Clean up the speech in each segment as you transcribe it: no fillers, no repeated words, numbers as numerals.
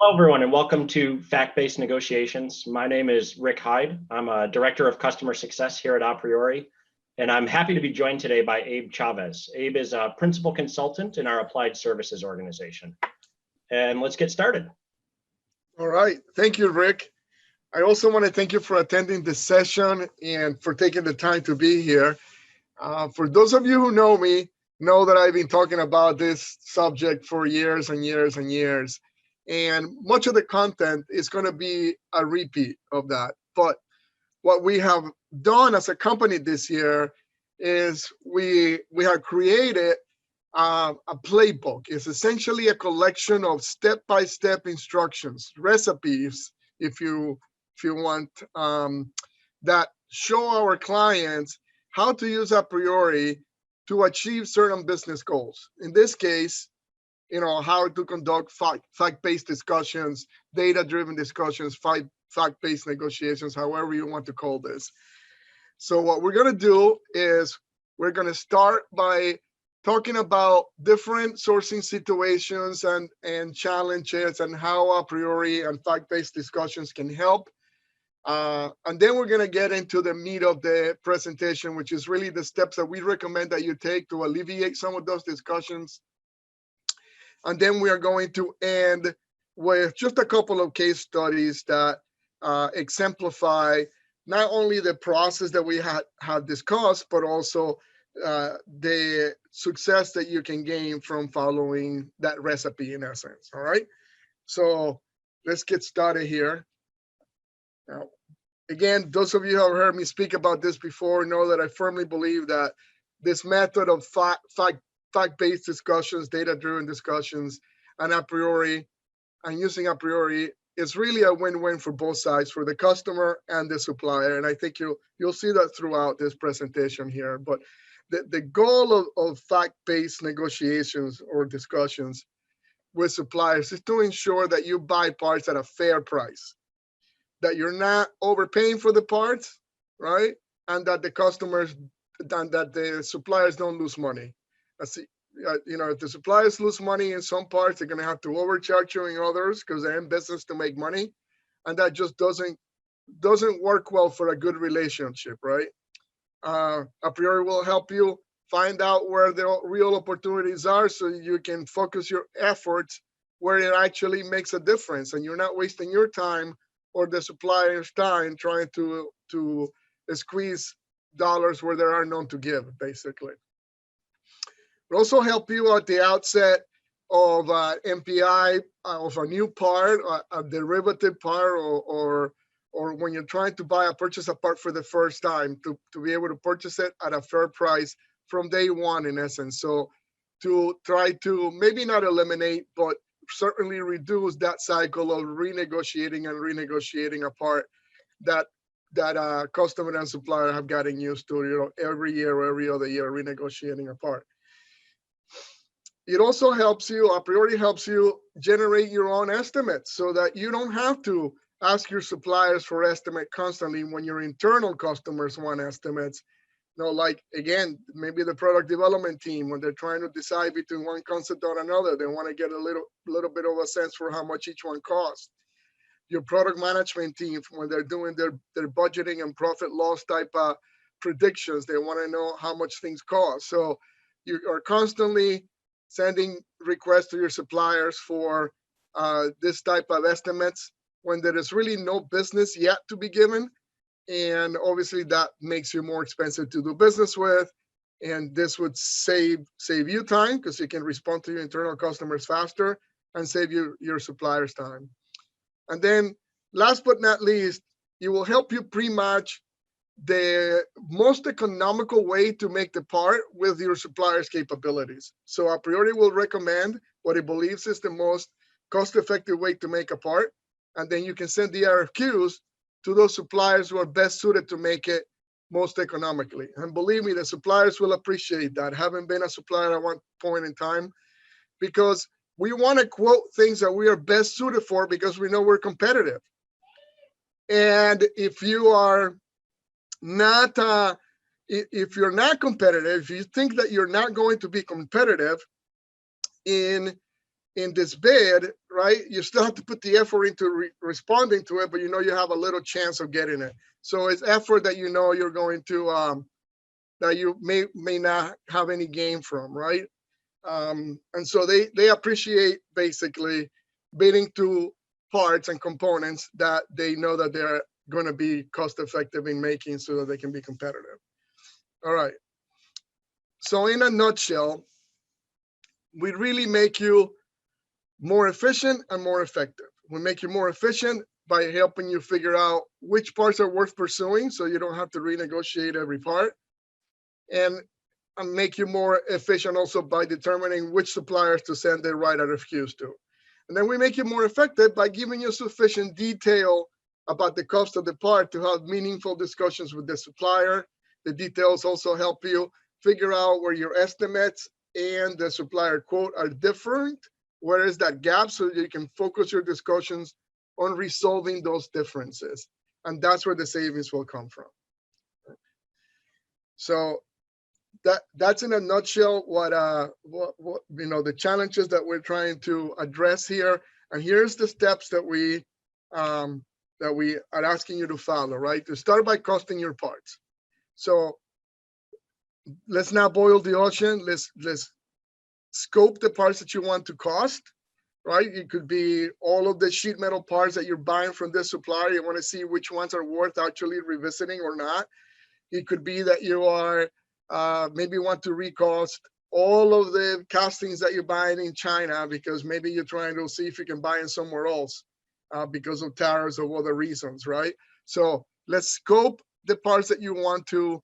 Hello, everyone, and welcome to Fact-Based Negotiations. My name is Rick Hyde. I'm a Director of Customer Success here at aPriori, and I'm happy to be joined today by Abe Chavez. Abe is a Principal Consultant in our Applied Services organization. And let's get started. All right. Thank you, Rick. I also want to thank you for attending this session and for taking the time to be here. For those of you who know me, know that I've been talking about this subject for years and years and years. And much of the content is going to be a repeat of that. But what we have done as a company this year is we have created a playbook. It's essentially a collection of step-by-step instructions, recipes, if you want, that show our clients how to use aPriori to achieve certain business goals. In this case, how to conduct fact-based discussions, data-driven discussions, fact-based negotiations, however you want to call this. So what we're going to do is we're going to start by talking about different sourcing situations and challenges and how aPriori and fact-based discussions can help. And then we're going to get into the meat of the presentation, which is really the steps that we recommend that you take to alleviate some of those discussions. And then we are going to end with just a couple of case studies that exemplify not only the process that we have discussed, but also the success that you can gain from following that recipe in essence. All right. So let's get started here. Now, again, those of you who have heard me speak about this before know that I firmly believe that this method of fact-based discussions, data-driven discussions, and aPriori, and using aPriori is really a win-win for both sides, for the customer and the supplier. And I think you'll see that throughout this presentation here. But the goal of fact-based negotiations or discussions with suppliers is to ensure that you buy parts at a fair price, that you're not overpaying for the parts, right? And that the suppliers don't lose money. If the suppliers lose money in some parts, they're going to have to overcharge you in others because they're in business to make money, and that just doesn't work well for a good relationship, right? aPriori will help you find out where the real opportunities are, so you can focus your efforts where it actually makes a difference, and you're not wasting your time or the supplier's time trying to squeeze dollars where there are none to give, basically. We'll also help you at the outset of MPI, of a new part, a derivative part, or when you're trying to purchase a part for the first time, to be able to purchase it at a fair price from day one, in essence. So to try to maybe not eliminate, but certainly reduce that cycle of renegotiating a part that customer and supplier have gotten used to, every year or every other year renegotiating a part. It also helps you, aPriori helps you generate your own estimates so that you don't have to ask your suppliers for estimate constantly when your internal customers want estimates. Like, again, maybe the product development team, when they're trying to decide between one concept or another, they want to get a little bit of a sense for how much each one costs. Your product management team, when they're doing their budgeting and profit loss type of predictions, they want to know how much things cost. So you are constantly sending requests to your suppliers for this type of estimates when there is really no business yet to be given. And obviously that makes you more expensive to do business with. And this would save you time because you can respond to your internal customers faster and save your suppliers time. And then last but not least, it will help you pre-match the most economical way to make the part with your supplier's capabilities. So aPriori will recommend what it believes is the most cost-effective way to make a part. And then you can send the RFQs to those suppliers who are best suited to make it most economically. And believe me, the suppliers will appreciate that, having been a supplier at one point in time, because we want to quote things that we are best suited for because we know we're competitive. And if you are not, if you're not competitive, if you think that you're not going to be competitive in in this bid, right, you still have to put the effort into responding to it, but you know you have a little chance of getting it. So it's effort that you know you're going to, that you may not have any gain from, right? And so they appreciate basically bidding to parts and components that they know that they're going to be cost effective in making so that they can be competitive. All right. So in a nutshell, we really make you more efficient and more effective. We make you more efficient by helping you figure out which parts are worth pursuing so you don't have to renegotiate every part, and make you more efficient also by determining which suppliers to send the right RFQs to. And then we make you more effective by giving you sufficient detail about the cost of the part to have meaningful discussions with the supplier. The details also help you figure out where your estimates and the supplier quote are different. Where is that gap, so that you can focus your discussions on resolving those differences. And that's where the savings will come from. So that's in a nutshell what you know, the challenges that we're trying to address here. And here's the steps that we are asking you to follow, right? To start by costing your parts. So let's not boil the ocean. Let's scope the parts that you want to cost, right? It could be all of the sheet metal parts that you're buying from this supplier. You want to see which ones are worth actually revisiting or not. It could be that you are maybe want to recost all of the castings that you're buying in China, because maybe you're trying to see if you can buy them somewhere else because of tariffs or other reasons, right? So let's scope the parts that you want to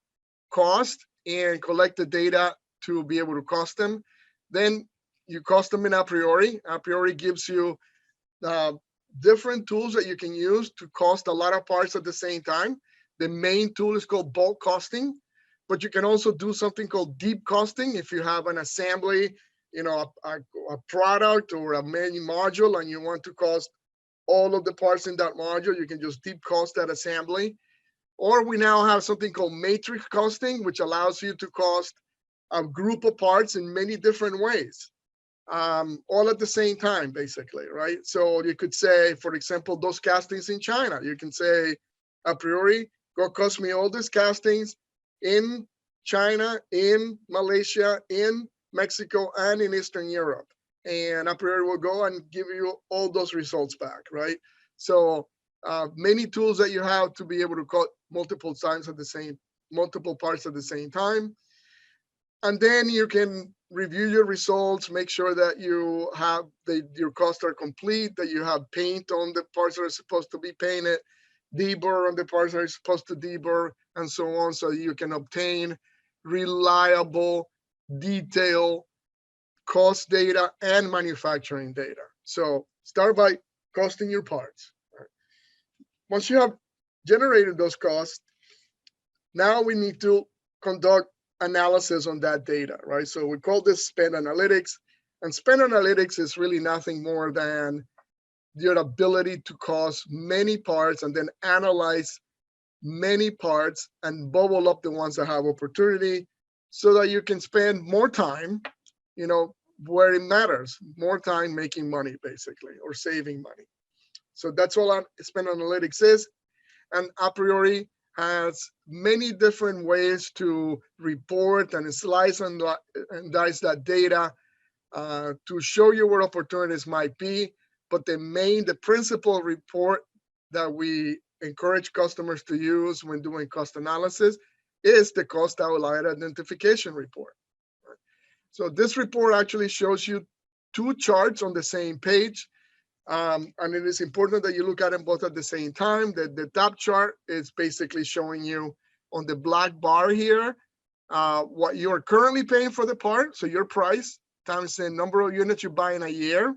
cost and collect the data to be able to cost them. Then you cost them in aPriori. aPriori gives you different tools that you can use to cost a lot of parts at the same time. The main tool is called bulk costing, but you can also do something called deep costing. If you have an assembly, you know, a product or a menu module, and you want to cost all of the parts in that module, you can just deep cost that assembly. Or we now have something called matrix costing, which allows you to cost a group of parts in many different ways, all at the same time, basically, right? So you could say, for example, those castings in China, you can say, aPriori, go cost me all these castings in China, in Malaysia, in Mexico, and in Eastern Europe. And aPriori will go and give you all those results back, right? So many tools that you have to be able to cut multiple parts at the same time. And then you can review your results, make sure that you have your costs are complete, that you have paint on the parts that are supposed to be painted, deburr on the parts that are supposed to deburr, and so on, so you can obtain reliable, detailed cost data and manufacturing data. So start by costing your parts. Once you have generated those costs, now we need to conduct analysis on that data, right? So we call this spend analytics, and spend analytics is really nothing more than your ability to cost many parts and then analyze many parts and bubble up the ones that have opportunity so that you can spend more time, you know, where it matters, more time making money, basically, or saving money. So that's all spend analytics is. And aPriori has many different ways to report and slice and dice that data to show you where opportunities might be. But the principal report that we encourage customers to use when doing cost analysis is the cost outlier identification report. So this report actually shows you two charts on the same page. And it is important that you look at them both at the same time. The top chart is basically showing you on the black bar here what you are currently paying for the part. So your price times the number of units you buy in a year,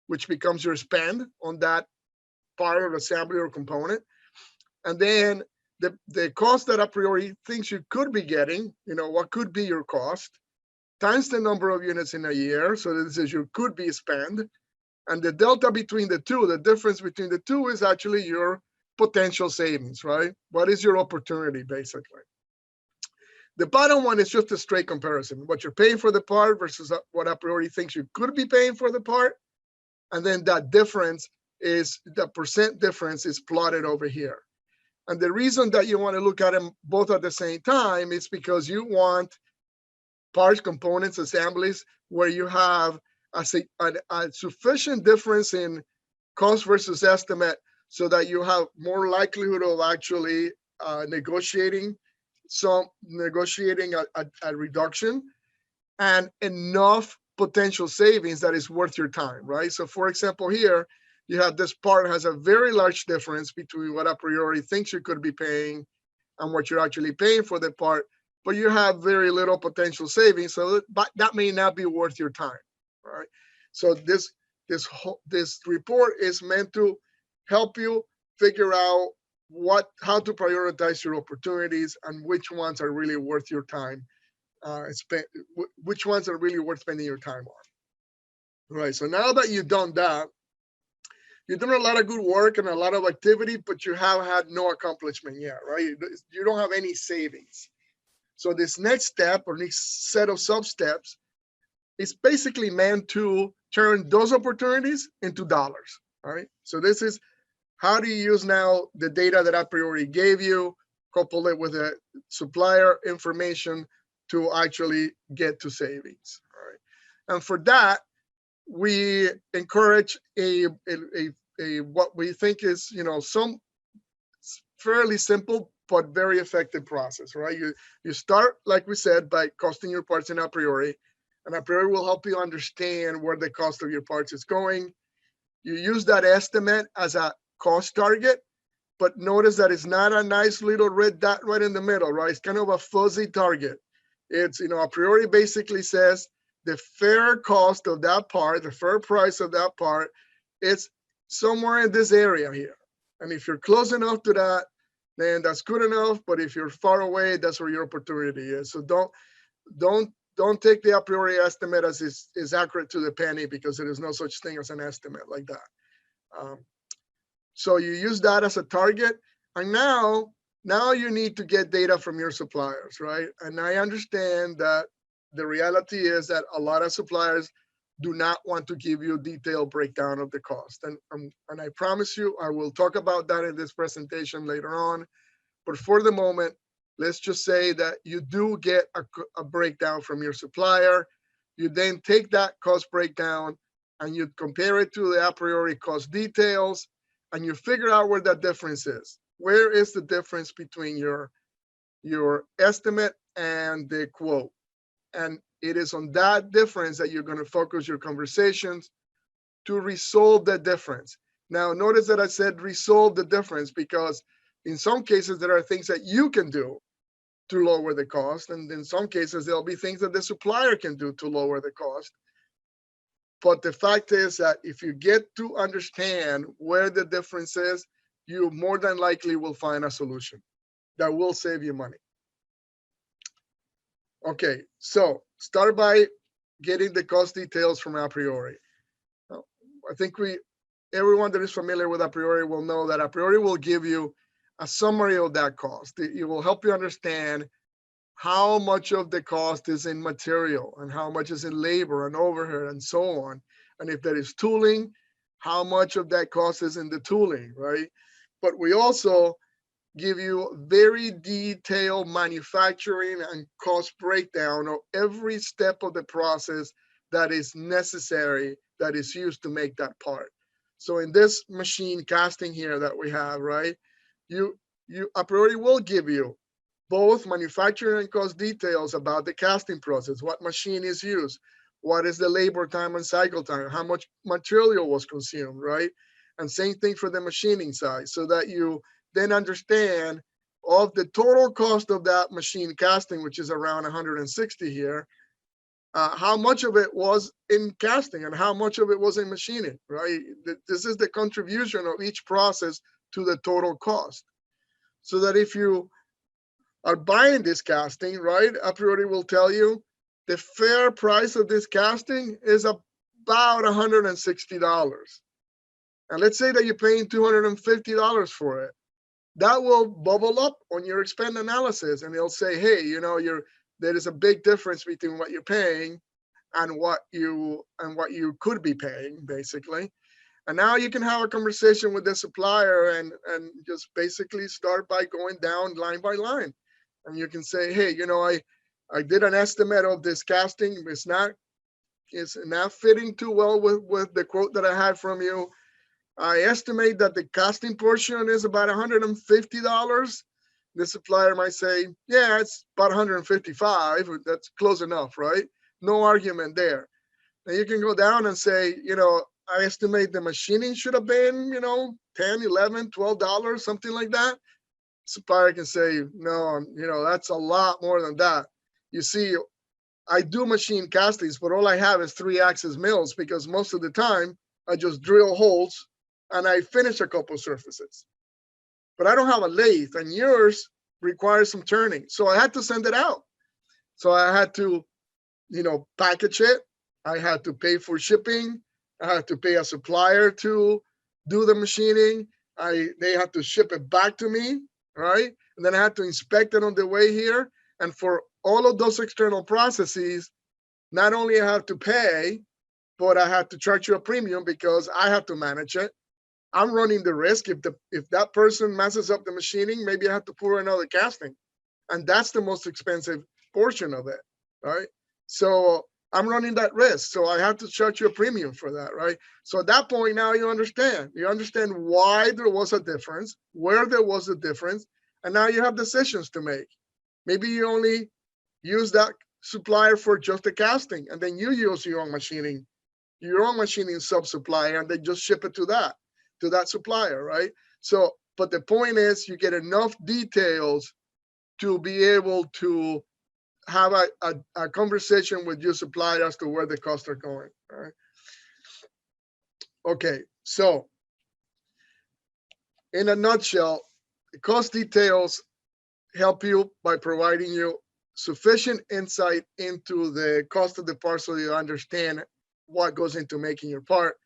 which becomes your spend on that part or assembly or component. And then the cost that aPriori thinks you could be getting, you know, what could be your cost, times the number of units in a year. So this is your could be spend. And the delta between the two, the difference between the two is actually your potential savings, right? What is your opportunity, basically? The bottom one is just a straight comparison. What you're paying for the part versus what aPriori thinks you could be paying for the part. And then that difference is, the percent difference is plotted over here. And the reason that you want to look at them both at the same time is because you want parts, components, assemblies where you have a sufficient difference in cost versus estimate so that you have more likelihood of actually negotiating a reduction, and enough potential savings that is worth your time, right? So for example, here, you have this part has a very large difference between what aPriori thinks you could be paying and what you're actually paying for the part, but you have very little potential savings, so that may not be worth your time, right? So this report is meant to help you figure out how to prioritize your opportunities and which ones are really worth your time, which ones are really worth spending your time on. Right. So now that you've done that, you've done a lot of good work and a lot of activity, but you have had no accomplishment yet, right? You don't have any savings. So this next step, or next set of sub-steps, is basically meant to turn those opportunities into dollars, right? So this is, how do you use now the data that aPriori gave you, couple it with the supplier information to actually get to savings, all right? And for that, we encourage what we think is, some fairly simple but very effective process, right? You start, like we said, by costing your parts in aPriori, and aPriori will help you understand where the cost of your parts is going. You use that estimate as a cost target, but notice that it's not a nice little red dot right in the middle, right? It's kind of a fuzzy target. It's, aPriori basically says the fair cost of that part, the fair price of that part, it's somewhere in this area here. And if you're close enough to that, then that's good enough. But if you're far away, that's where your opportunity is. So don't take the aPriori estimate as is accurate to the penny, because there is no such thing as an estimate like that. So you use that as a target, and now you need to get data from your suppliers, right? And I understand that the reality is that a lot of suppliers do not want to give you a detailed breakdown of the cost. And I promise you, I will talk about that in this presentation later on. But for the moment, let's just say that you do get a breakdown from your supplier. You then take that cost breakdown and you compare it to the aPriori cost details, and you figure out where that difference is. Where is the difference between your estimate and the quote? And it is on that difference that you're going to focus your conversations to resolve that difference. Now, notice that I said resolve the difference, because in some cases, there are things that you can do to lower the cost. And in some cases, there'll be things that the supplier can do to lower the cost. But the fact is that if you get to understand where the difference is, you more than likely will find a solution that will save you money. Okay, so start by getting the cost details from aPriori. I think everyone that is familiar with aPriori will know that aPriori will give you a summary of that cost. It will help you understand how much of the cost is in material and how much is in labor and overhead and so on. And if there is tooling, how much of that cost is in the tooling, right? But we also give you very detailed manufacturing and cost breakdown of every step of the process that is necessary, that is used to make that part. So in this machine casting here that we have, right, aPriori will give you both manufacturing and cost details about the casting process, what machine is used, what is the labor time and cycle time, how much material was consumed, right? And same thing for the machining side, so that you then understand of the total cost of that machine casting, which is around 160 here, how much of it was in casting and how much of it was in machining, right? This is the contribution of each process to the total cost. So that if you are buying this casting, right, aPriori will tell you the fair price of this casting is about $160. And let's say that you're paying $250 for it. That will bubble up on your expense analysis, and they'll say, hey, there is a big difference between what you're paying and what you could be paying, basically. And now you can have a conversation with the supplier and just basically start by going down line by line. And you can say, hey, I did an estimate of this casting. It's not fitting too well with the quote that I had from you. I estimate that the casting portion is about $150. The supplier might say, yeah, it's about 155. That's close enough, right? No argument there. Now you can go down and say, I estimate the machining should have been, $10, $11, $12, something like that. Supplier can say, no, that's a lot more than that. You see, I do machine castings, but all I have is 3-axis mills because most of the time I just drill holes and I finish a couple surfaces. But I don't have a lathe, and yours requires some turning. So I had to send it out. So I had to, package it. I had to pay for shipping. I had to pay a supplier to do the machining. They had to ship it back to me, right? And then I had to inspect it on the way here. And for all of those external processes, not only I have to pay, but I have to charge you a premium because I have to manage it. I'm running the risk. If that person messes up the machining, maybe I have to pour another casting. And that's the most expensive portion of it, right? So I'm running that risk. So I have to charge you a premium for that, right? So at that point, now you understand. You understand why there was a difference, where there was a difference, and now you have decisions to make. Maybe you only use that supplier for just the casting, and then you use your own machining sub-supplier, and they just ship it to that supplier, right? So, but the point is you get enough details to be able to have a conversation with your supplier as to where the costs are going, all right? Okay, so in a nutshell, the cost details help you by providing you sufficient insight into the cost of the part so you understand what goes into making your part.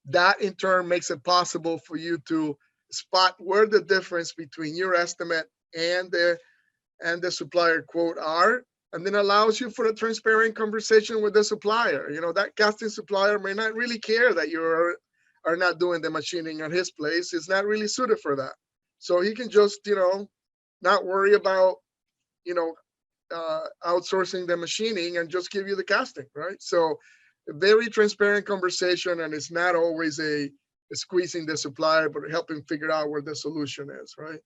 That in turn makes it possible for you to spot where the difference between your estimate and the supplier quote are, and then allows you for a transparent conversation with the supplier. That casting supplier may not really care that you are not doing the machining at his place. It's not really suited for that. So he can just, not worry about, outsourcing the machining and just give you the casting, right? So a very transparent conversation, and it's not always a squeezing the supplier, but helping figure out where the solution is, right?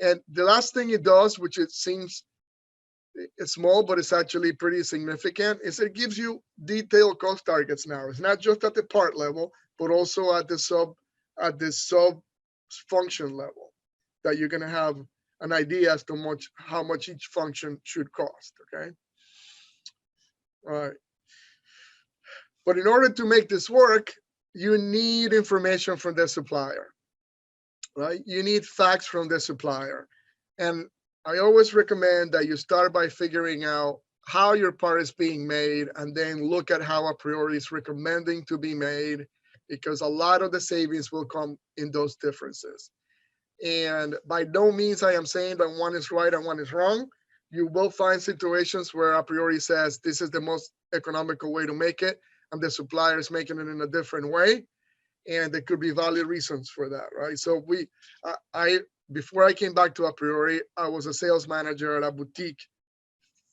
And the last thing it does, which it seems it's small, but it's actually pretty significant, is it gives you detailed cost targets now. It's not just at the part level, but also at the sub function level, that you're going to have an idea as to how much each function should cost, okay? All right. But in order to make this work, you need information from the supplier, right? You need facts from the supplier. And I always recommend that you start by figuring out how your part is being made, and then look at how aPriori is recommending to be made, because a lot of the savings will come in those differences. And by no means I am saying that one is right and one is wrong. You will find situations where aPriori says this is the most economical way to make it, and the supplier is making it in a different way. And there could be valid reasons for that, right? So before I came back to aPriori, I was a sales manager at a boutique,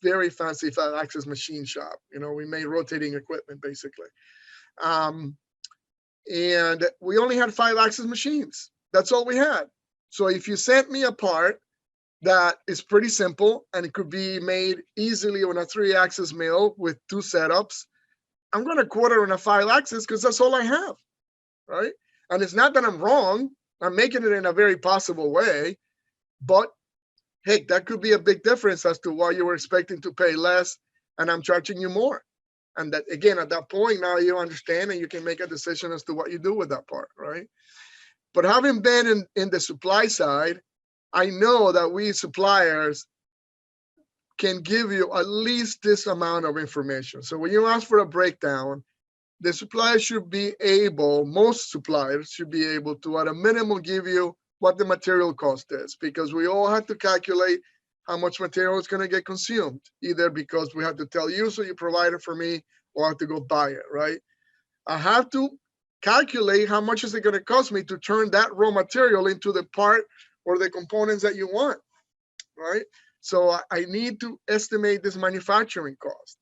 very fancy 5-axis machine shop. We made rotating equipment basically. And we only had 5-axis machines. That's all we had. So if you sent me a part that is pretty simple and it could be made easily on a 3-axis mill with 2 setups, I'm going to quote it on a 5-axis because that's all I have, right? And it's not that I'm wrong. I'm making it in a very possible way, but heck, that could be a big difference as to why you were expecting to pay less and I'm charging you more. And that, again, at that point, now you understand and you can make a decision as to what you do with that part, right? But having been in the supply side, I know that we suppliers can give you at least this amount of information. So when you ask for a breakdown, the supplier should be able, most suppliers should be able to, at a minimum, give you what the material cost is, because we all have to calculate how much material is going to get consumed, either because we have to tell you, so you provide it for me, or I have to go buy it, right? I have to calculate how much is it going to cost me to turn that raw material into the part or the components that you want, right? So I need to estimate this manufacturing cost.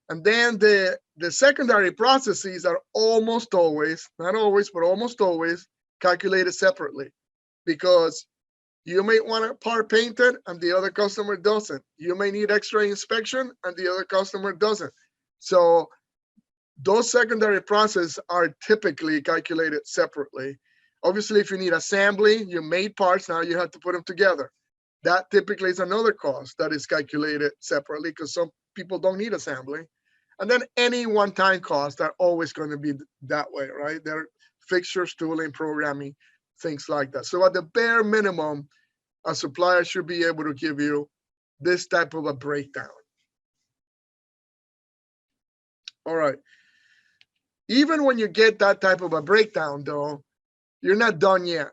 And then the secondary processes are almost always, not always, but almost always calculated separately, because you may want a part painted and the other customer doesn't. You may need X-ray inspection and the other customer doesn't. So those secondary processes are typically calculated separately. Obviously, if you need assembly, you made parts, now you have to put them together. That typically is another cost that is calculated separately because some people don't need assembly. And then any one-time costs are always going to be that way, right? They're fixtures, tooling, programming, things like that. So at the bare minimum, a supplier should be able to give you this type of a breakdown. All right. Even when you get that type of a breakdown, though, you're not done yet.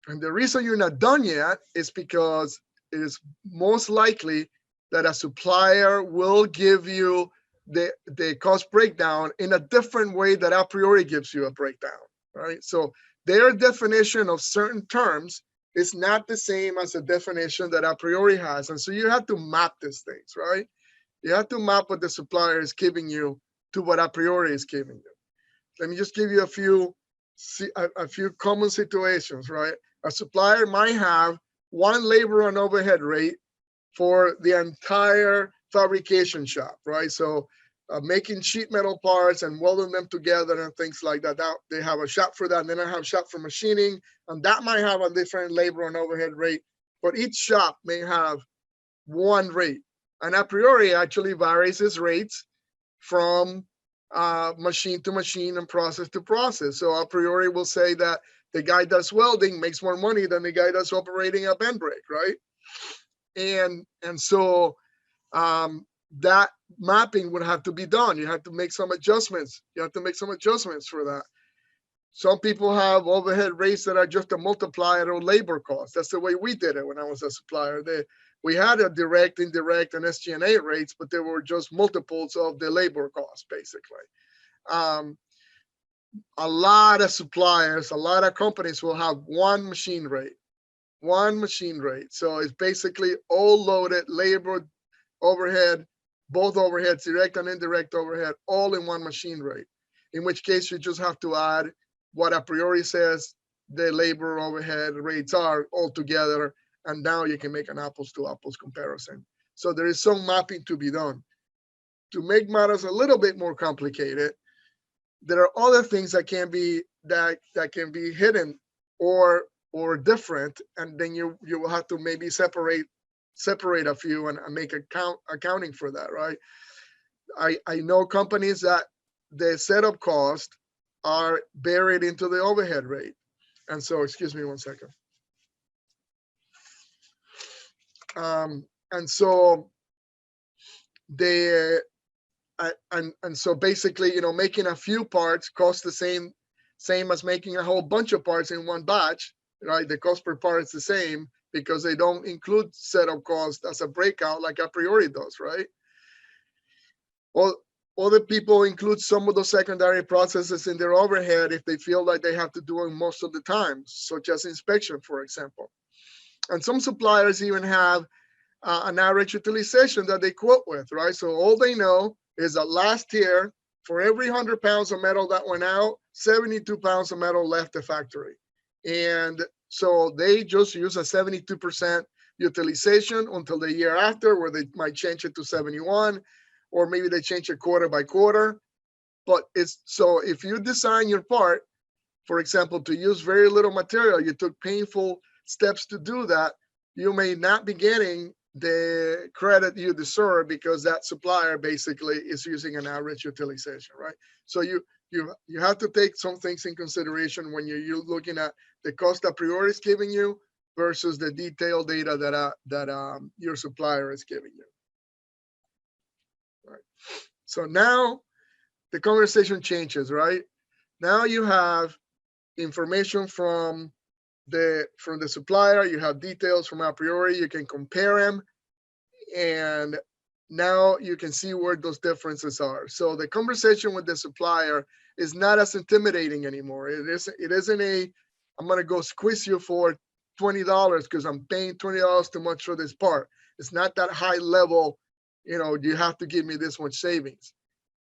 And the reason you're not done yet is because it is most likely that a supplier will give you the cost breakdown in a different way that aPriori gives you a breakdown, right? So their definition of certain terms is not the same as the definition that aPriori has. And so you have to map these things, right? You have to map what the supplier is giving you to what aPriori is giving you. Let me just give you a few common situations, right? A supplier might have one labor and overhead rate for the entire fabrication shop, right? So making sheet metal parts and welding them together and things like that. Now they have a shop for that, and then I have a shop for machining, and that might have a different labor and overhead rate, but each shop may have one rate. And aPriori actually varies its rates from machine to machine and process to process. So aPriori will say that the guy that's welding makes more money than the guy that's operating a bend brake, right? And so that mapping would have to be done. You have to make some adjustments. You have to make some adjustments for that. Some people have overhead rates that are just a multiplier of labor costs. That's the way we did it when I was a supplier. We had a direct, indirect, and SG&A rates, but they were just multiples of the labor costs, basically. A lot of suppliers, a lot of companies will have one machine rate. So it's basically all loaded labor, overhead, both overheads, direct and indirect overhead, all in one machine rate. In which case you just have to add what aPriori says the labor overhead rates are all together, and now you can make an apples to apples comparison. So there is some mapping to be done. To make matters a little bit more complicated, there are other things that can be hidden or different, and then you will have to maybe separate a few and make accounting for that, right? I know companies that the setup cost are buried into the overhead rate. And so, excuse me one second. And so they and so basically, making a few parts costs the same as making a whole bunch of parts in one batch, right? The cost per part is the same because they don't include setup cost as a breakout like aPriori does, right? Well, other people include some of those secondary processes in their overhead if they feel like they have to do them most of the time, such as inspection, for example. And some suppliers even have an average utilization that they quote with, right? So all they know is that last year, for every 100 pounds of metal that went out, 72 pounds of metal left the factory. And so they just use a 72% utilization until the year after, where they might change it to 71, or maybe they change it quarter by quarter. But so if you design your part, for example, to use very little material, you took painful steps to do that, you may not be getting the credit you deserve because that supplier basically is using an average utilization, right? So you have to take some things in consideration when you're looking at the cost aPriori is giving you versus the detailed data that your supplier is giving you. Right. So now the conversation changes, right? Now you have information from the supplier, you have details from aPriori, you can compare them, and now you can see where those differences are. So the conversation with the supplier is not as intimidating anymore. It isn't a, I'm going to go squeeze you for $20 because I'm paying $20 too much for this part. It's not that high level, you have to give me this much savings.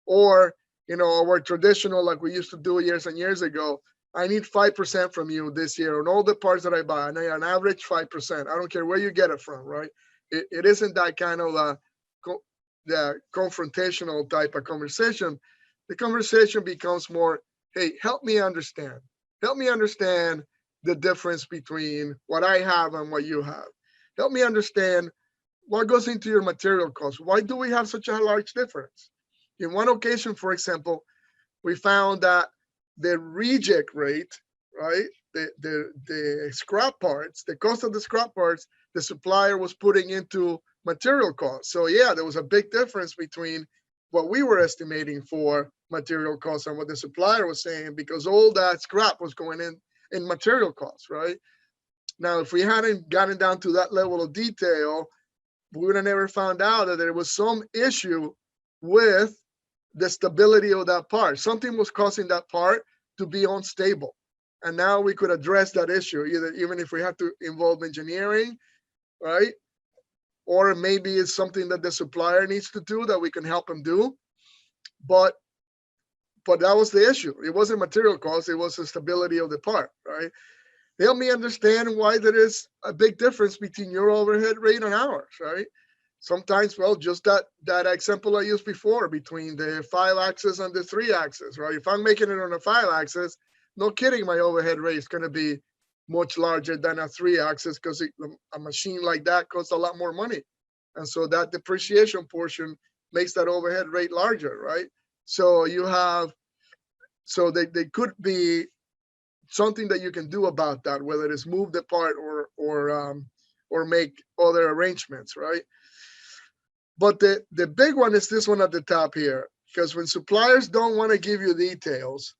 Or, our traditional, like we used to do years and years ago, I need 5% from you this year on all the parts that I buy. And on average, 5%. I don't care where you get it from, right? It isn't that kind of the confrontational type of conversation. The conversation becomes more, hey, help me understand. Help me understand the difference between what I have and what you have. Help me understand what goes into your material costs. Why do we have such a large difference? In one occasion, for example, we found that the reject rate, right, the scrap parts, the cost of the scrap parts, the supplier was putting into material costs. So yeah, there was a big difference between what we were estimating for material costs and what the supplier was saying, because all that scrap was going in material costs, right? Now, if we hadn't gotten down to that level of detail, we would have never found out that there was some issue with the stability of that part. Something was causing that part to be unstable. And now we could address that issue, even if we have to involve engineering, right? Or maybe it's something that the supplier needs to do that we can help them do. But that was the issue. It wasn't material cost, it was the stability of the part, right? Help me understand why there is a big difference between your overhead rate and ours, right? Sometimes, well, just that example I used before between the 5-axis and the 3-axis, right? If I'm making it on a 5-axis, no kidding, my overhead rate is going to be much larger than a 3-axis because a machine like that costs a lot more money. And so that depreciation portion makes that overhead rate larger, right? So they could be something that you can do about that, whether it's move the part or make other arrangements, right? But the big one is this one at the top here, because when suppliers don't want to give you details,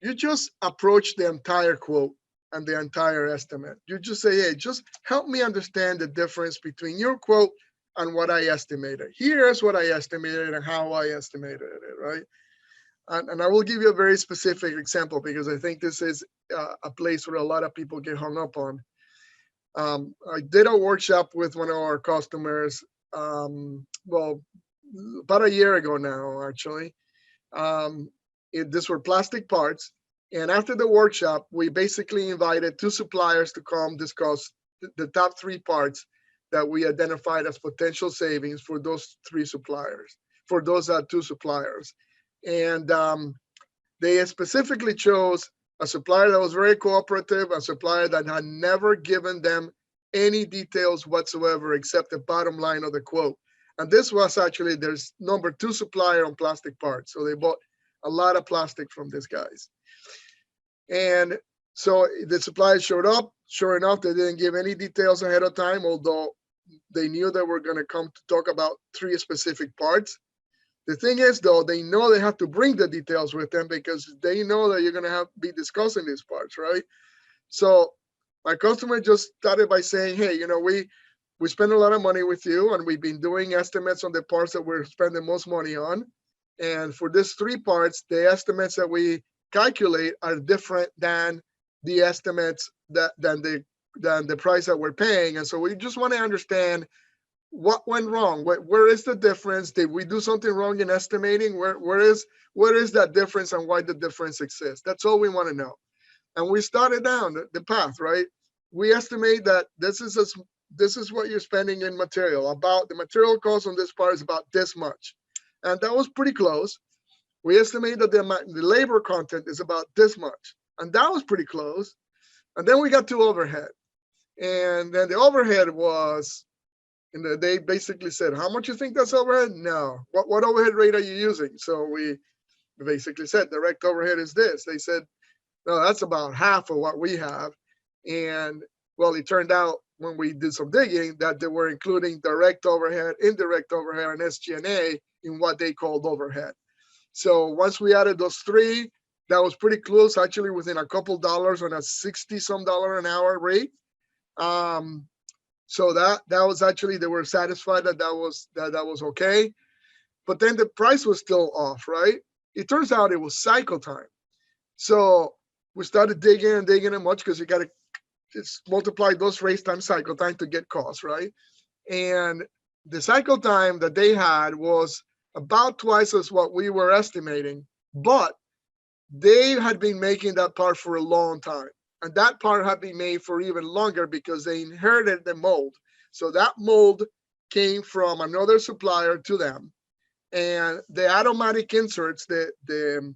you just approach the entire quote and the entire estimate. You just say, hey, just help me understand the difference between your quote and what I estimated. Here's what I estimated and how I estimated it, right? And I will give you a very specific example because I think this is a place where a lot of people get hung up on. I did a workshop with one of our customers, well, about a year ago now, actually. These were plastic parts. And after the workshop, we basically invited 2 suppliers to come discuss the top 3 parts that we identified as potential savings for those 3 suppliers, for those 2 suppliers. And they specifically chose a supplier that was very cooperative, a supplier that had never given them any details whatsoever except the bottom line of the quote. And this was actually their number 2 supplier on plastic parts. So they bought a lot of plastic from these guys. And so the suppliers showed up. Sure enough, they didn't give any details ahead of time, although they knew they were going to come to talk about 3 specific parts. The thing is, though, they know they have to bring the details with them because they know that you're going to be discussing these parts, right? So my customer just started by saying, hey, we spend a lot of money with you, and we've been doing estimates on the parts that we're spending most money on. And for these 3 parts, the estimates that we calculate are different than the estimates than the price that we're paying. And so we just want to understand what went wrong. Where is the difference? Did we do something wrong in estimating? Where is that difference and why the difference exists? That's all we want to know. And we started down the path, right? We estimate that this is what you're spending in material. About the material cost on this part is about this much. And that was pretty close. We estimate that the labor content is about this much. And that was pretty close. And then we got to overhead. And then the overhead was, and they basically said, how much you think that's overhead? No. What overhead rate are you using? So we basically said direct overhead is this. They said, no, that's about half of what we have. And well, it turned out when we did some digging that they were including direct overhead, indirect overhead, and SG&A in what they called overhead. So once we added those 3, that was pretty close, actually within a couple dollars on a $60-some an hour rate. So that was actually, they were satisfied that that was okay. But then the price was still off, right? It turns out it was cycle time. So we started digging and digging and much, because you got to just multiply those race times cycle time to get cost, right? And the cycle time that they had was about twice as what we were estimating, but they had been making that part for a long time. And that part had been made for even longer because they inherited the mold. So that mold came from another supplier to them. And the automatic inserts, the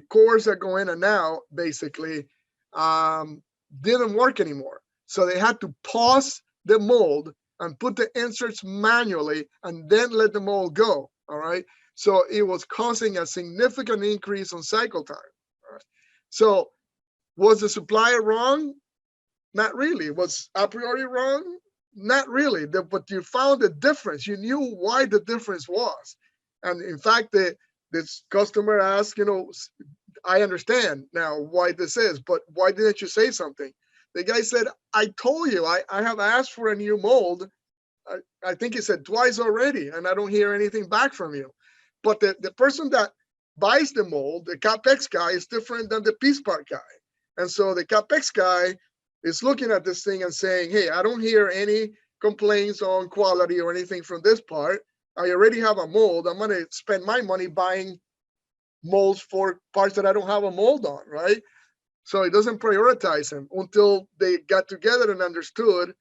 cores that go in and out, basically, didn't work anymore. So they had to pause the mold and put the inserts manually and then let the mold go. All right. So it was causing a significant increase on cycle time. All right? So was the supplier wrong? Not really. Was aPriori wrong? Not really. But you found the difference. You knew why the difference was. And in fact, this customer asked, I understand now why this is, but why didn't you say something? The guy said, I told you, I have asked for a new mold. I think he said twice already, and I don't hear anything back from you. But the person that buys the mold, the CapEx guy, is different than the piece part guy. And so the CapEx guy is looking at this thing and saying, hey, I don't hear any complaints on quality or anything from this part. I already have a mold. I'm going to spend my money buying molds for parts that I don't have a mold on, right? So it doesn't prioritize them until they got together and understood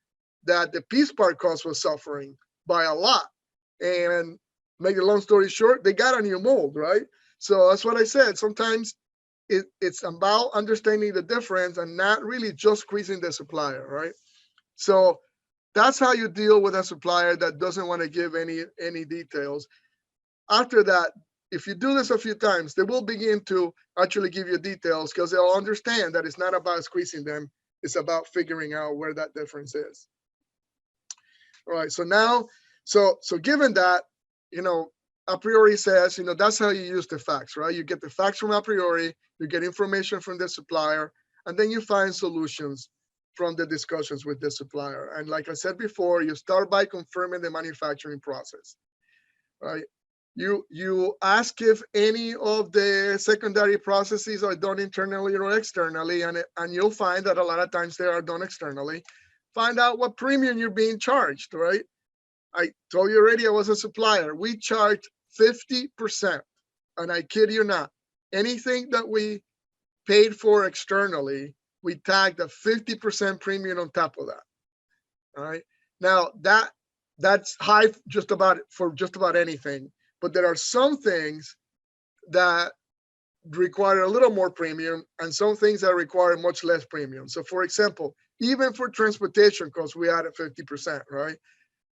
that the piece part cost was suffering by a lot. And make a long story short, they got a new mold, right? So that's what I said. Sometimes it's about understanding the difference and not really just squeezing the supplier, right? So that's how you deal with a supplier that doesn't want to give any details. After that, if you do this a few times, they will begin to actually give you details, because they'll understand that it's not about squeezing them. It's about figuring out where that difference is. All right. So now, so given that, aPriori says, that's how you use the facts, right? You get the facts from aPriori, you get information from the supplier, and then you find solutions from the discussions with the supplier. And like I said before, you start by confirming the manufacturing process, right? You ask if any of the secondary processes are done internally or externally, and you'll find that a lot of times they are done externally. Find out what premium you're being charged, right? I told you already, I was a supplier. We charged 50%, and I kid you not. Anything that we paid for externally, we tagged a 50% premium on top of that. All right. Now that's high for just about anything. But there are some things that require a little more premium and some things that require much less premium. So for example, even for transportation costs, we added 50%, right?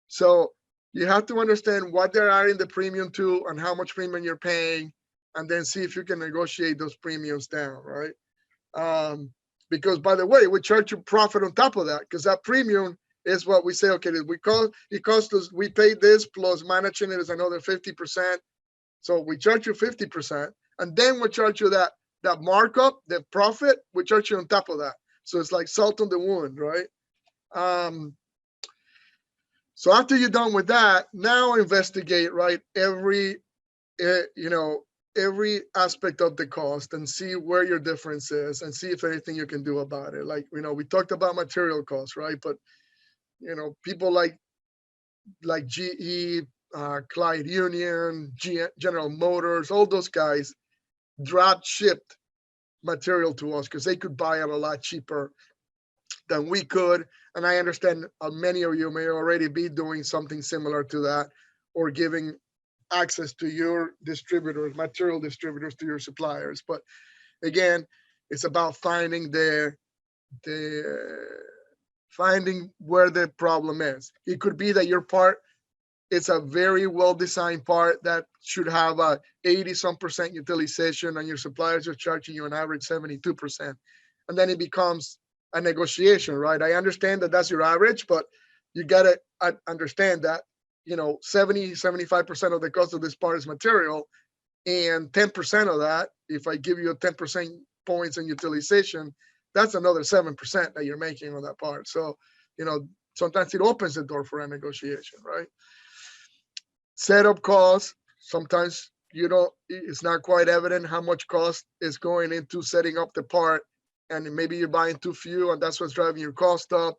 So you have to understand what they're adding the premium to and how much premium you're paying, and then see if you can negotiate those premiums down, right? Because by the way, we charge you profit on top of that, because that premium is what we say, okay, it cost us, we paid this plus managing it is another 50%. So we charge you 50%, and then we charge you that markup, the profit, we charge you on top of that. So it's like salt on the wound, right? So after you're done with that, now investigate, right, every aspect of the cost and see where your difference is and see if anything you can do about it. Like, we talked about material costs, right? But people like GE, Clyde Union, General Motors, all those guys drop shipped material to us because they could buy it a lot cheaper than we could. And I understand many of you may already be doing something similar to that, or giving access to your distributors, material distributors, to your suppliers. But again, it's about finding finding where the problem is. It could be that your part, it's a very well-designed part that should have a 80-some% utilization, and your suppliers are charging you an average 72%. And then it becomes a negotiation, right? I understand that that's your average, but you got to understand that, 70-75% of the cost of this part is material, and 10% of that, if I give you a 10% points in utilization, that's another 7% that you're making on that part. So sometimes it opens the door for a negotiation, right? Setup costs, sometimes it's not quite evident how much cost is going into setting up the part, and maybe you're buying too few, and that's what's driving your cost up.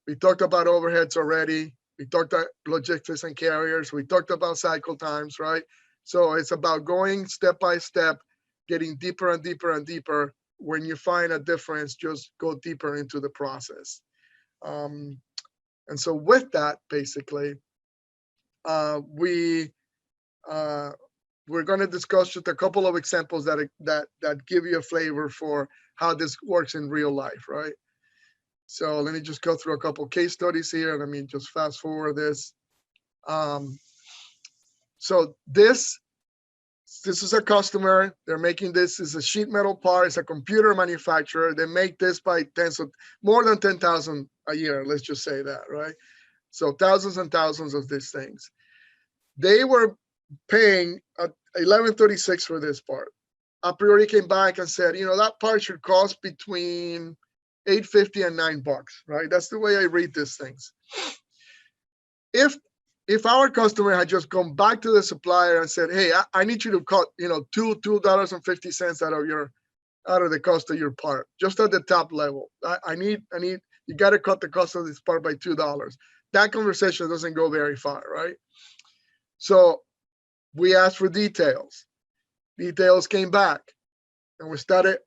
We talked about overheads already. We talked about logistics and carriers. We talked about cycle times, right? So it's about going step by step, getting deeper and deeper and deeper. When you find a difference, just go deeper into the process. And so with that, basically, we're going to discuss just a couple of examples that give you a flavor for how this works in real life, right? So let me just go through a couple case studies here. Let me just fast forward this. So this is a customer. They're making this. Is a sheet metal part. It's a computer manufacturer. They make this by more than 10,000 a year. Let's just say that, right? So thousands and thousands of these things. They were paying $11.36 for this part. aPriori came back and said, that part should cost between $8.50 and $9, right? That's the way I read these things. If our customer had just gone back to the supplier and said, hey, I need you to cut, $2.50 out of the cost of your part, just at the top level. I need you got to cut the cost of this part by $2. That conversation doesn't go very far, right? So we asked for details. Details came back, and we started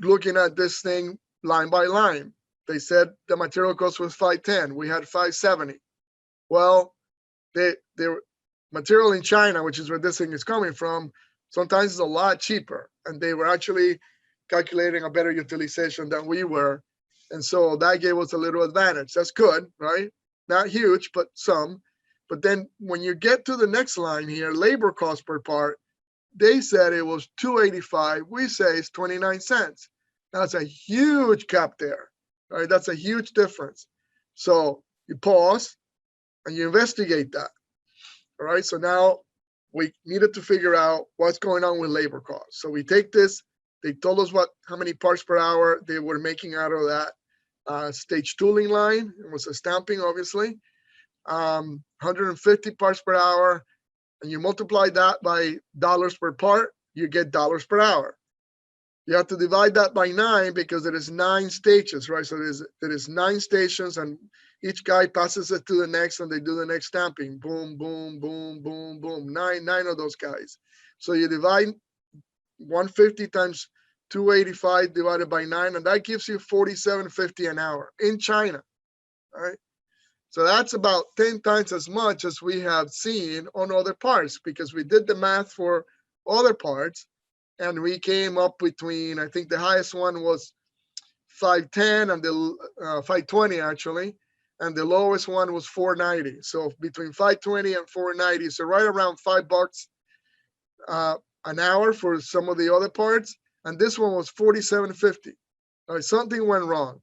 looking at this thing line by line. They said the material cost was $510. We had $570. Well, the material in China, which is where this thing is coming from, sometimes is a lot cheaper, and they were actually calculating a better utilization than we were, and so that gave us a little advantage. That's good, right? Not huge, but some. But then when you get to the next line here, labor cost per part, they said it was $2.85. We say it's 29 cents. That's a huge gap there, right? That's a huge difference. So you pause and you investigate that. All right. So now we needed to figure out what's going on with labor costs. So we take this. They told us how many parts per hour they were making out of that stage tooling line. It was a stamping, obviously. 150 parts per hour, and you multiply that by dollars per part, you get dollars per hour. You have to divide that by 9 because there is 9 stages, right? So there is 9 stations, and each guy passes it to the next, and they do the next stamping. Boom, boom, boom, boom, boom. 9 of those guys. So you divide 150 times 285 divided by 9, and that gives you $47.50 an hour in China, all right? So that's about 10 times as much as we have seen on other parts, because we did the math for other parts, and we came up between, I think the highest one was 510 and the 520 actually, and the lowest one was 490. So between 520 and 490, so right around $5 an hour for some of the other parts, and this one was $47.50. Right, something went wrong.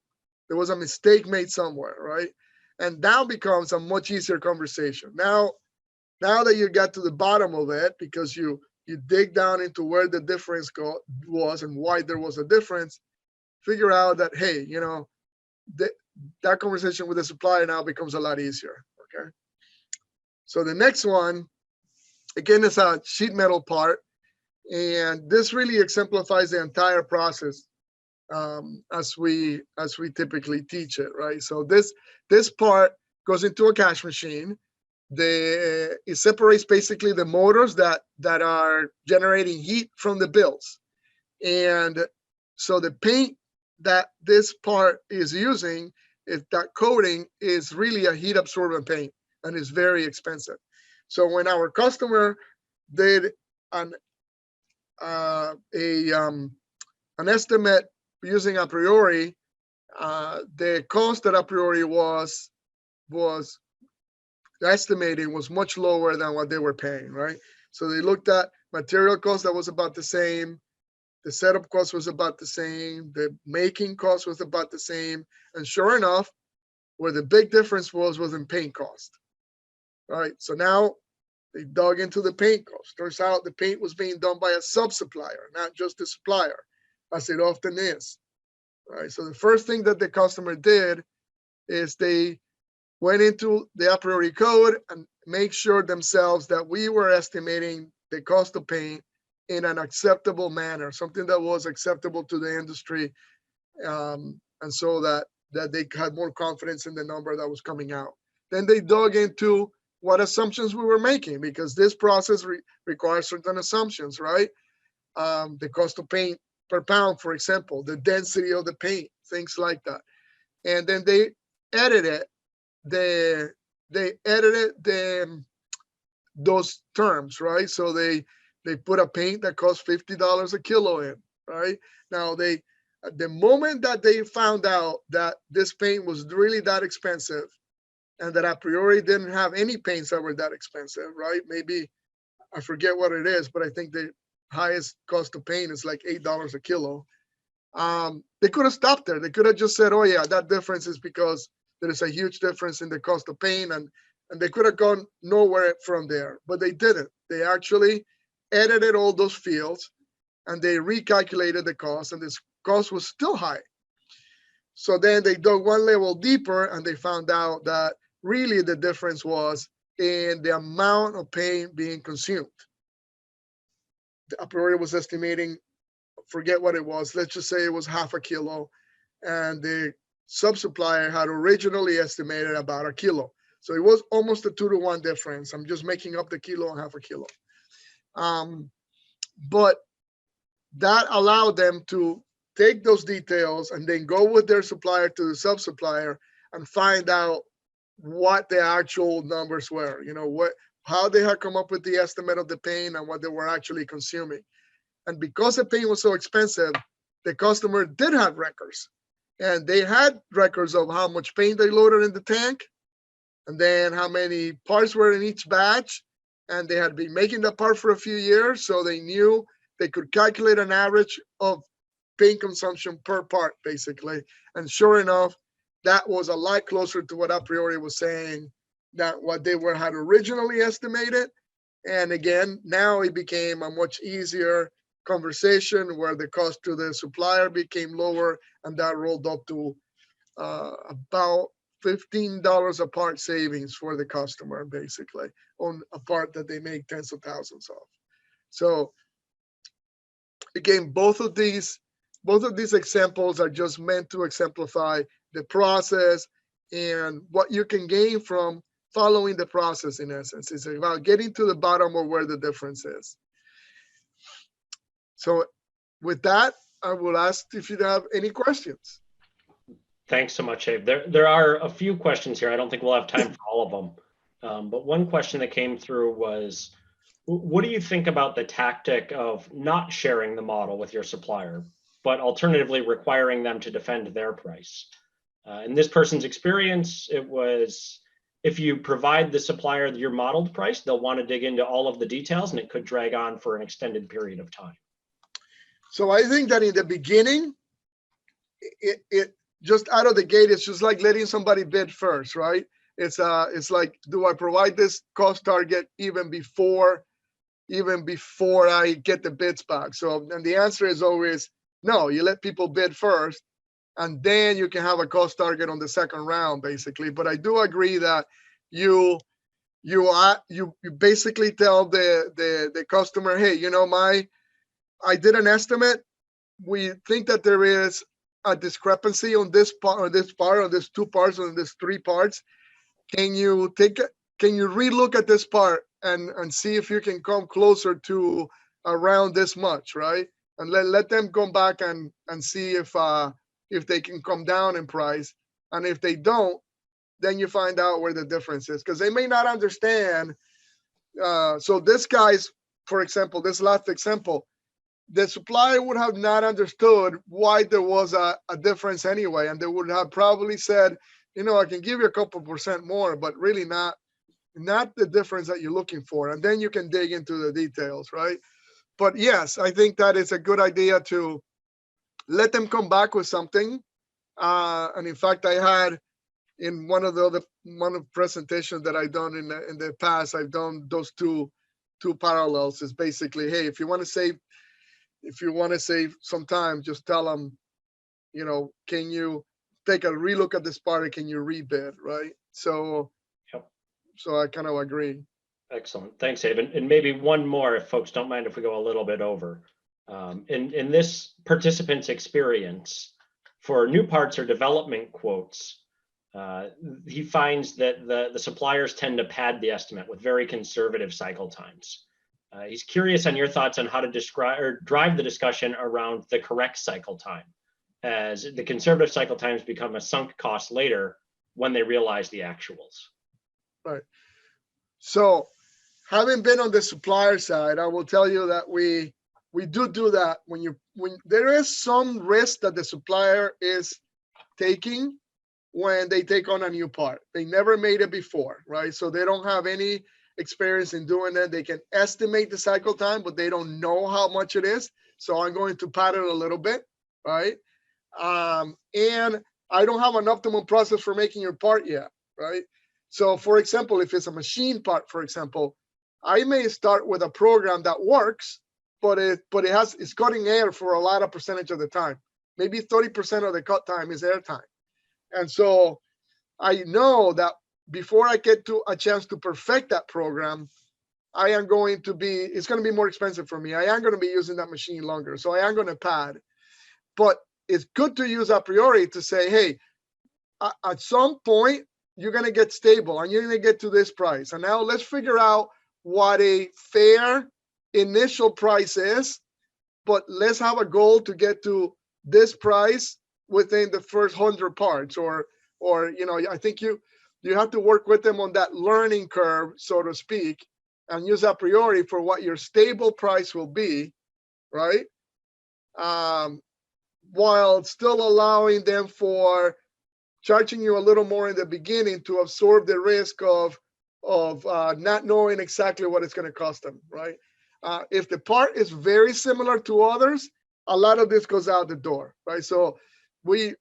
There was a mistake made somewhere, right? And now becomes a much easier conversation. Now that you got to the bottom of it, because you dig down into where the difference was and why there was a difference, figure out that, hey, that conversation with the supplier now becomes a lot easier, okay? So the next one, again, is a sheet metal part, and this really exemplifies the entire process as we typically teach it, right? So this part goes into a cash machine. It separates basically the motors that are generating heat from the bills, and so the paint that this part is using, if that coating is really a heat absorbent paint, and is very expensive. So when our customer did an estimate using aPriori, the cost that aPriori was estimating was much lower than what they were paying, right? So they looked at material cost that was about the same, the setup cost was about the same, the making cost was about the same, and sure enough, where the big difference was in paint cost, right? So now they dug into the paint cost. Turns out the paint was being done by a sub-supplier, not just the supplier, as it often is, right? So the first thing that the customer did is they went into the aPriori code and make sure themselves that we were estimating the cost of paint in an acceptable manner, something that was acceptable to the industry, and so that they had more confidence in the number that was coming out. Then they dug into what assumptions we were making, because this process requires certain assumptions, right? The cost of paint per pound, for example, the density of the paint, things like that. And then they edited those terms, right? So they put a paint that costs $50 a kilo in, right? Now the moment that they found out that this paint was really that expensive, and that aPriori didn't have any paints that were that expensive, right? Maybe, I forget what it is, but I think the highest cost of paint is like $8 a kilo. They could have stopped there. They could have just said, oh yeah, that difference is because there is a huge difference in the cost of paint, and they could have gone nowhere from there, but they didn't. They actually edited all those fields, and they recalculated the cost, and this cost was still high. So then they dug one level deeper, and they found out that really the difference was in the amount of paint being consumed. The aPriori was estimating, forget what it was, let's just say it was half a kilo, and the sub-supplier had originally estimated about a kilo. So it was almost a 2-to-1 difference. I'm just making up the kilo and half a kilo. But that allowed them to take those details and then go with their supplier to the sub-supplier and find out what the actual numbers were, how they had come up with the estimate of the paint and what they were actually consuming. And because the paint was so expensive, the customer did have records, and they had records of how much paint they loaded in the tank, and then how many parts were in each batch. And they had been making the part for a few years, so they knew they could calculate an average of paint consumption per part, basically. And sure enough, that was a lot closer to what aPriori was saying than what they had originally estimated. And again, now it became a much easier conversation where the cost to the supplier became lower, and that rolled up to about $15 a part savings for the customer, basically, on a part that they make tens of thousands of. So again, both of these examples are just meant to exemplify the process and what you can gain from following the process. In essence, it's about getting to the bottom of where the difference is. So with that, I will ask if you have any questions. Thanks so much, Abe. There are a few questions here. I don't think we'll have time for all of them. But one question that came through was, what do you think about the tactic of not sharing the model with your supplier, but alternatively requiring them to defend their price? In this person's experience, it was, if you provide the supplier your modeled price, they'll want to dig into all of the details, and it could drag on for an extended period of time. So I think that in the beginning, it just out of the gate, it's just like letting somebody bid first, right? It's like, do I provide this cost target even before I get the bids back? So, and the answer is always no. You let people bid first, and then you can have a cost target on the second round, basically. But I do agree that you basically tell the customer, hey, I did an estimate. We think that there is a discrepancy on this part, on these 2 parts, on these 3 parts. Can you relook at this part and see if you can come closer to around this much, right? And let them come back and see if they can come down in price. And if they don't, then you find out where the difference is, because they may not understand. So this guy's, for example, this last example, the supplier would have not understood why there was a difference anyway. And they would have probably said, I can give you a couple % more, but really not the difference that you're looking for. And then you can dig into the details, right? But yes, I think that it's a good idea to let them come back with something. And in fact, I had in one of the presentations that I've done in the past, I've done those two parallels. Is basically, hey, if you want to save some time, just tell them, can you take a relook at this part and can you rebid, right? So, Yep. so I kind of agree. Excellent. Thanks, Abe. And maybe one more, if folks don't mind if we go a little bit over. In this participant's experience, for new parts or development quotes, he finds that the suppliers tend to pad the estimate with very conservative cycle times. He's curious on your thoughts on how to describe or drive the discussion around the correct cycle time, as the conservative cycle times become a sunk cost later when they realize the actuals. Right. So having been on the supplier side, I will tell you that we do that when there is some risk that the supplier is taking when they take on a new part. They never made it before, right? So they don't have any experience in doing that. They can estimate the cycle time, but they don't know how much it is. So I'm going to pad it a little bit, right? And I don't have an optimal process for making your part yet, right? So for example, if it's a machine part, for example, I may start with a program that works, but it's cutting air for a lot of percentage of the time. Maybe 30% of the cut time is air time. And so I know that before I get to a chance to perfect that program, it's going to be more expensive for me. I am going to be using that machine longer. So I am going to pad. But it's good to use aPriori to say, hey, at some point, you're going to get stable and you're going to get to this price. And now let's figure out what a fair initial price is, but let's have a goal to get to this price within the first 100 parts, or I think you have to work with them on that learning curve, so to speak, and use aPriori for what your stable price will be, right? While still allowing them for charging you a little more in the beginning to absorb the risk of not knowing exactly what it's going to cost them, right? If the part is very similar to others, a lot of this goes out the door, right? So we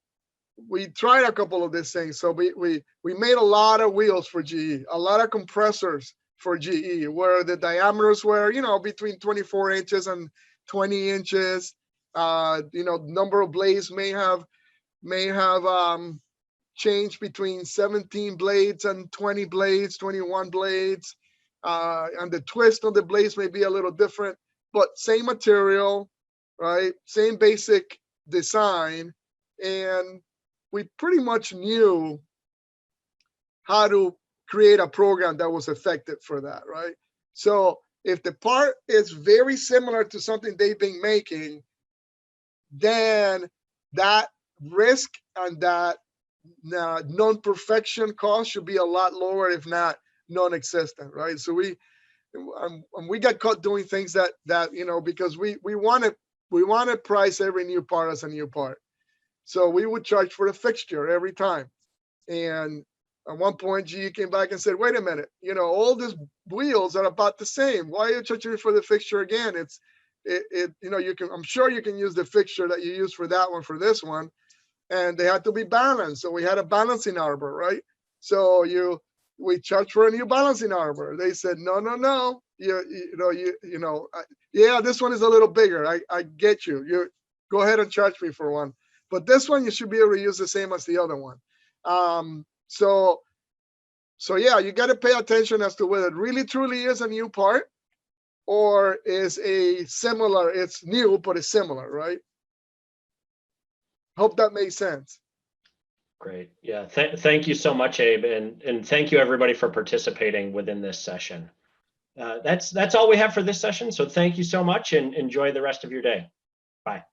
tried a couple of these things. So we made a lot of wheels for GE, a lot of compressors for GE, where the diameters were, between 24 inches and 20 inches. Number of blades may have changed between 17 blades and 20 blades, 21 blades. And the twist on the blades may be a little different, but same material, right? Same basic design. And we pretty much knew how to create a program that was effective for that, right? So if the part is very similar to something they've been making, then that risk and that non-perfection cost should be a lot lower, if not non-existent, right? So we got caught doing things that because we want to price every new part as a new part. So we would charge for the fixture every time. And at one point, GE came back and said, wait a minute, all these wheels are about the same. Why are you charging me for the fixture again? I'm sure you can use the fixture that you use for that one for this one. And they had to be balanced. So we had a balancing arbor, right? So we charge for a new balancing arbor. They said, no. Yeah, this one is a little bigger. I get you. You go ahead and charge me for one. But this one, you should be able to use the same as the other one. So yeah, you got to pay attention as to whether it really truly is a new part or is it's new, but it's similar, right? Hope that makes sense. Great. Yeah. Thank you so much, Abe. And thank you everybody for participating within this session. That's all we have for this session. So thank you so much and enjoy the rest of your day. Bye.